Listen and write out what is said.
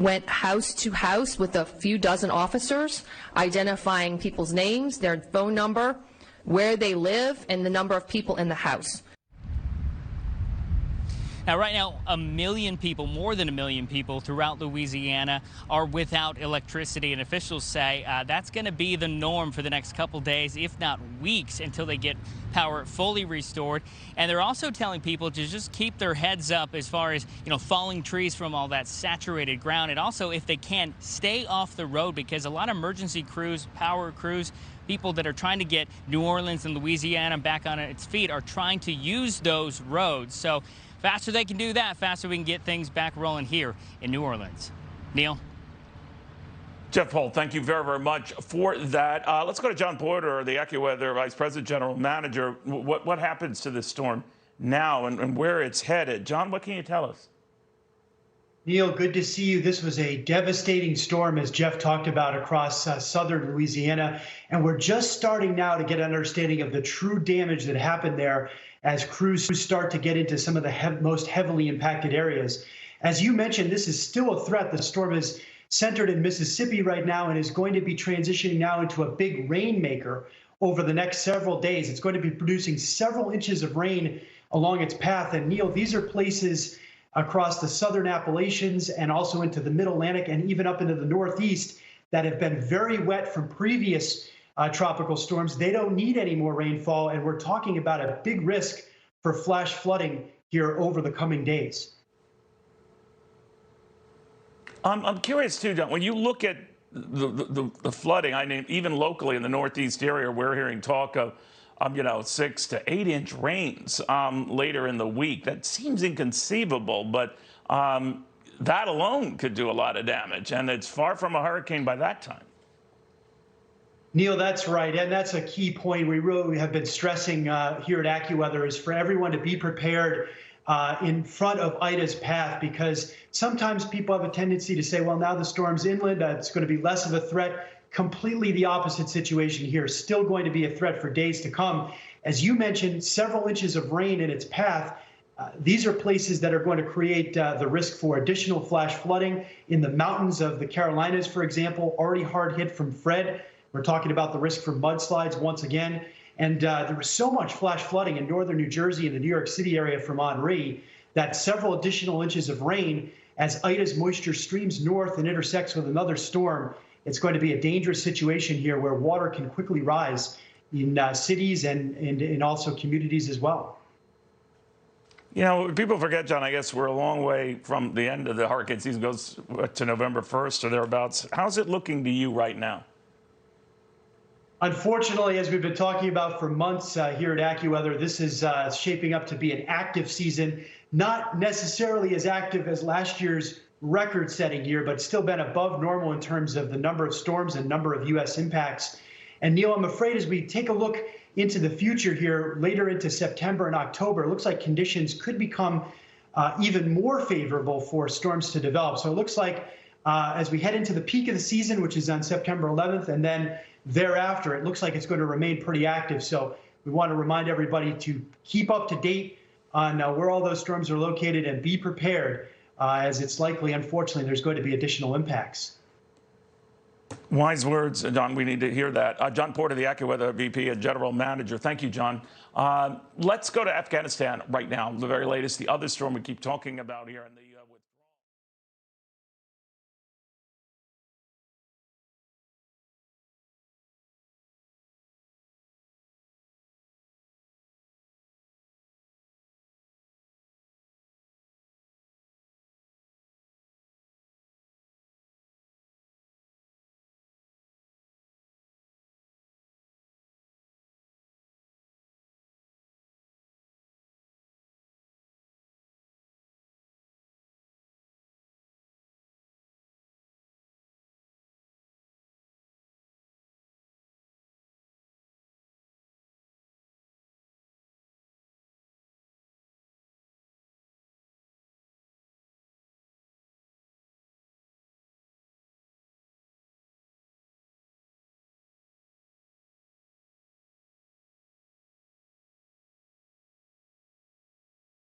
went house to house with a few dozen officers, identifying people's names, their phone number, where they live, and the number of people in the house. Now, right now, 1 million people, more than 1 million people throughout Louisiana are without electricity, and officials say that's going to be the norm for the next couple days, if not weeks, until they get power fully restored. And they're also telling people to just keep their heads up as far as, falling trees from all that saturated ground, and also, if they can, stay off the road, because a lot of emergency crews, power crews, people that are trying to get New Orleans and Louisiana back on its feet are trying to use those roads. So faster they can do that, faster we can get things back rolling here in New Orleans. Neil? Jeff Holt, thank you very, very much for that. Let's go to Jon Porter, the AccuWeather Vice President General Manager. What happens to this storm now and where it's headed? John, what can you tell us? Neil, good to see you. This was a devastating storm, as Jeff talked about, across southern Louisiana. And we're just starting now to get an understanding of the true damage that happened there as crews start to get into some of the most heavily impacted areas. As you mentioned, this is still a threat. The storm is centered in Mississippi right now and is going to be transitioning now into a big rainmaker over the next several days. It's going to be producing several inches of rain along its path. And Neil, these are places across the southern Appalachians and also into the mid-Atlantic and even up into the Northeast that have been very wet from previous tropical storms. They don't need any more rainfall, and we're talking about a big risk for flash flooding here over the coming days. I'm curious too, John, when you look at the flooding, I mean, even locally in the Northeast area, we're hearing talk of 6 to 8 inch rains later in the week. That seems inconceivable, but that alone could do a lot of damage, and it's far from a hurricane by that time. Neil, that's right, and that's a key point we really have been stressing here at AccuWeather, is for everyone to be prepared in front of Ida's path, because sometimes people have a tendency to say, well, now the storm's inland, it's going to be less of a threat. Completely the opposite situation here. Still going to be a threat for days to come. As you mentioned, several inches of rain in its path. These are places that are going to create the risk for additional flash flooding in the mountains of the Carolinas, for example, already hard hit from Fred. We're talking about the risk for mudslides once again. And there was so much flash flooding in northern New Jersey and the New York City area from Henri that several additional inches of rain, as Ida's moisture streams north and intersects with another storm, it's going to be a dangerous situation here where water can quickly rise in cities and also communities as well. People forget, John, I guess we're a long way from the end of the hurricane season, goes to November 1st or thereabouts. How's it looking to you right now? Unfortunately, as we've been talking about for months here at AccuWeather, this is shaping up to be an active season, not necessarily as active as last year's record-setting year, but still been above normal in terms of the number of storms and number of U.S. impacts. And Neil, I'm afraid as we take a look into the future here, later into September and October, it looks like conditions could become even more favorable for storms to develop. So it looks like as we head into the peak of the season, which is on September 11th, and then thereafter, it looks like it's going to remain pretty active. So we want to remind everybody to keep up to date on where all those storms are located and be prepared, as it's likely, unfortunately, there's going to be additional impacts. Wise words, John. We need to hear that. Jon Porter, the AccuWeather VP and General Manager. Thank you, John. Let's go to Afghanistan right now. The very latest, the other storm we keep talking about here in the